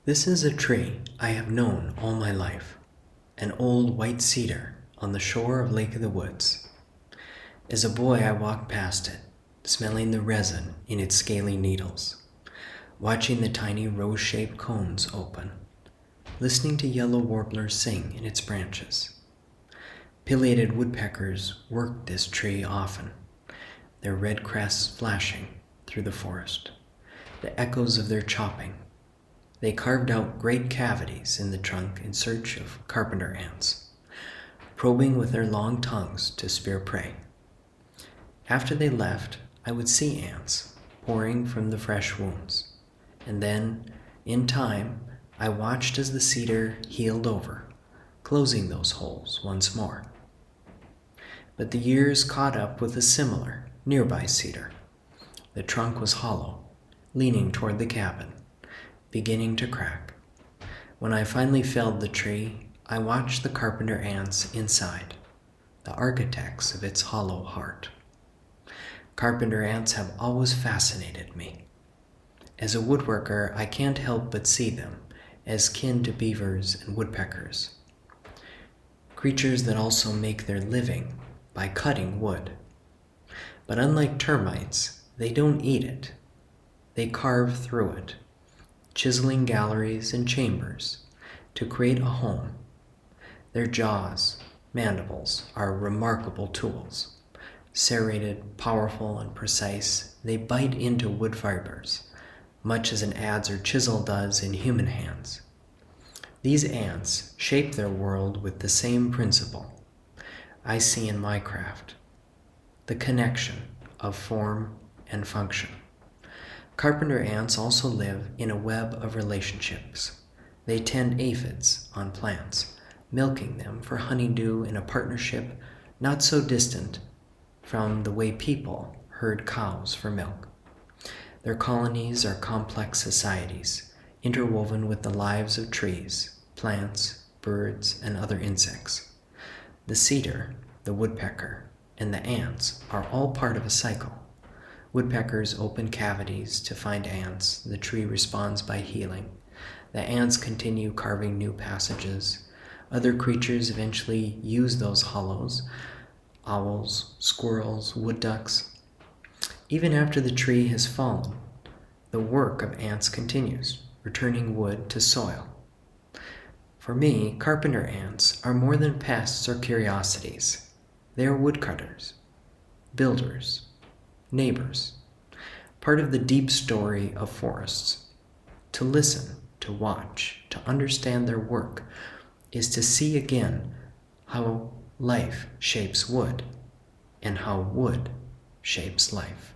This is a tree I have known all my life, an old white cedar on the shore of Lake of the Woods. As a boy, I walked past it, smelling the resin in its scaly needles, watching the tiny rose-shaped cones open, listening to yellow warblers sing in its branches. Pileated woodpeckers worked this tree often, their red crests flashing through the forest, the echoes of their chopping. They carved out great cavities in the trunk in search of carpenter ants, probing with their long tongues to spear prey. After they left, I would see ants pouring from the fresh wounds, and then, in time, I watched as the cedar healed over, closing those holes once more. But the years caught up with a similar, nearby cedar. The trunk was hollow, leaning toward the cabin, beginning to crack. When I finally felled the tree, I watched the carpenter ants inside, the architects of its hollow heart. Carpenter ants have always fascinated me. As a woodworker, I can't help but see them as kin to beavers and woodpeckers, creatures that also make their living by cutting wood. But unlike termites, they don't eat it. They carve through it, chiseling galleries and chambers to create a home. Their jaws, mandibles, are remarkable tools. Serrated, powerful, and precise, they bite into wood fibers, much as an adze or chisel does in human hands. These ants shape their world with the same principle I see in my craft, the connection of form and function. Carpenter ants also live in a web of relationships. They tend aphids on plants, milking them for honeydew in a partnership not so distant from the way people herd cows for milk. Their colonies are complex societies, interwoven with the lives of trees, plants, birds, and other insects. The cedar, the woodpecker, and the ants are all part of a cycle. Woodpeckers open cavities to find ants. The tree responds by healing. The ants continue carving new passages. Other creatures eventually use those hollows. Owls, squirrels, wood ducks. Even after the tree has fallen, the work of ants continues, returning wood to soil. For me, carpenter ants are more than pests or curiosities. They are woodcutters, builders, neighbors, part of the deep story of forests. To listen, to watch, to understand their work is to see again how life shapes wood and how wood shapes life.